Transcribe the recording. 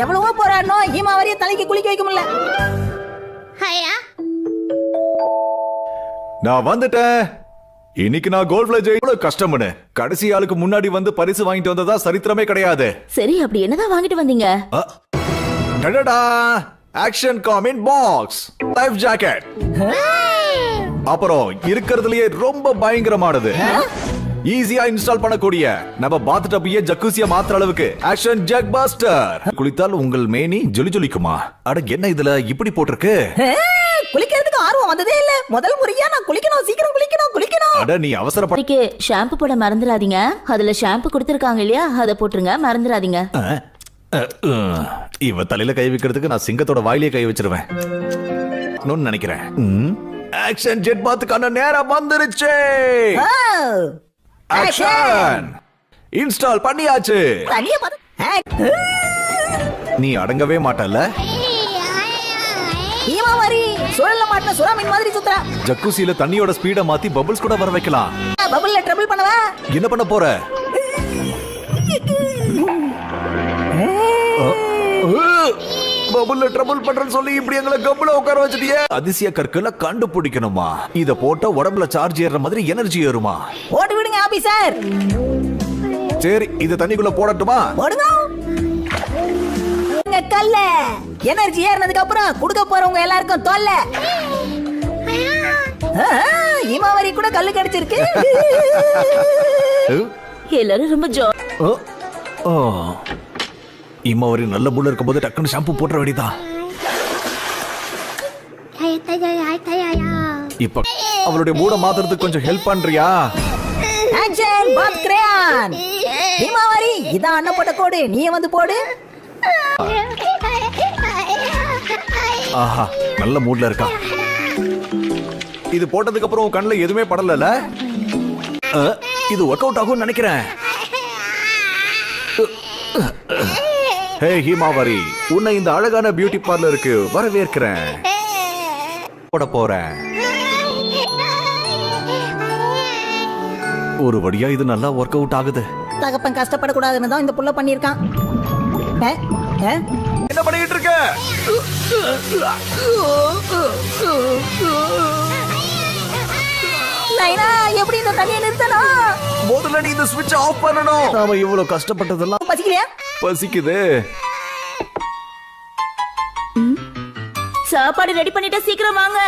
எவ்வளவோ போராடணும், ஹீமாவரிய தலைக்கு குளிக்க வைக்க முடியல. நான் வந்துட்டேன். இன்னைக்கு நான் கோல்ட்ல ஜெயிக்க கஷ்டம்னு கடைசி ஆளுக்கு முன்னாடி வந்து பரிசு வாங்கிட்டு வந்ததா சரித்திரமே கிடையாது. சரி, அப்படி என்னதான் வாங்கிட்டு வந்தீங்க? டடடா, ஆக்ஷன் காமின் பாக்ஸ், லைஃப் ஜாக்கெட், அப்புறம் இருக்கிறதுலயே ரொம்ப பயங்கரமானது, ஈஸியா இன்ஸ்டால் பண்ணக்கூடிய நம்ம பாத் டப்பையே ஜக்கூசியா மாத்துற அளவுக்கு ஆக்ஷன் ஜக் பஸ்டர். குளித்தால் உங்கள் மேனி ஜொலி ஜொலிக்குமா? அட என்ன இதுல இப்படி போட்டிருக்கு? குளிக்கிறதுக்கு ஆர்வம் வந்ததே இல்ல. முதல் முறையா நான் குளிக்கணும், சீக்கிரம் குளிக்கணும் குளிக்கணும். அட நீ அவசரப்பட்டு ஷாம்பு போட மறந்துடாதீங்க. அதுல ஷாம்பு கொடுத்திருக்காங்க இல்லையா, அதை போட்டுருங்க, மறந்துடாதீங்க. இவ தலையில கை வைக்கிறதுக்கு நான் சிங்கத்தோட வாயிலே கை வச்சிருவேன் நினைக்கிறேன். ஆக்ஷன் ஜெட் பாத்துக்கான நேரம் வந்துருச்சு. ஆக்ஷன் இன்ஸ்டால் பண்ணியாச்சு. நீ அடங்கவே மாட்டல்ல. ஹீமாவரி சுழல்ல மாட்டன சுறா மீன் மாதிரி சுத்துறா. ஜக்கூசில தண்ணியோட ஸ்பீட மாத்தி பபிள்ஸ் கூட வர வைக்கலாம். பபிள்ல ட்ரபிள் பண்ணவா? என்ன பண்ண போற? பபுல்ல ட்ரபிள் பண்றேன்னு சொல்லி இப்படி எங்களை கம்புல உட்கார வச்சிட்டியே. அதிசய கற்களை கண்டுபிடிக்கணுமா? இத போட்டா உடம்புல சார்ஜ் ஏறுற மாதிரி எனர்ஜி ஏறுமா? போட்டு விடுங்க ஆபீசர். சரி, இத தண்ணிக்குள்ள போடட்டுமா? போடுங்க. இந்த கல்ல எனர்ஜி ஏறினதுக்கு அப்புறம் குடுக்க போறவங்க எல்லாருக்கும் தொல்ல. ஹீமாவரி கூட கல்லு கிடைச்சிருக்கு. எல்லாரும் ரொம்ப ஹீமாவரி நல்ல மூளை இருக்கும்போது டக்குன்னு ஷாம்பு போட்டுற வேண்டியதான். இப்ப அவளுடைய மூட மாத்துறதுக்கு கொஞ்சம் ஹெல்ப் பண்றியா? ஆக்ஷன் பாத் கிரேயான். ஹீமாவரி இதான் அண்ணன் போட்ட கோடு, நீ வந்து போடு. ஆஹா, நல்ல மூட்ல இருக்கா. இது போட்டதுக்கு அப்புறம் கண்ணுல எதுவுமே படல. இது ஒர்க் அவுட் ஆகும் நினைக்கிறேன். ஹே ஹீமாவரி, உன்னை இந்த அழகான பியூட்டி பார்லருக்கு வரவேற்கிறேன். போட போறேன். ஒரு வழியா இது நல்லா ஒர்க் அவுட் ஆகுது. தகப்பன் கஷ்டப்படக்கூடாதுன்னு தான் இந்த புள்ள பண்ணிருக்கான். என்ன பண்ணிட்டு இருக்க? நைனா, எப்படி இந்த தண்ணியை நிறுத்தணும்? முதல்ல நீ இந்த ஸ்விட்ச் ஆஃப் பண்ணணும். நாம இவ்வளவு கஷ்டப்பட்டதெல்லாம் பசிக்கலையா? பசிக்குது. சாப்பாடு ரெடி பண்ணிட்டு சீக்கிரம் வாங்க.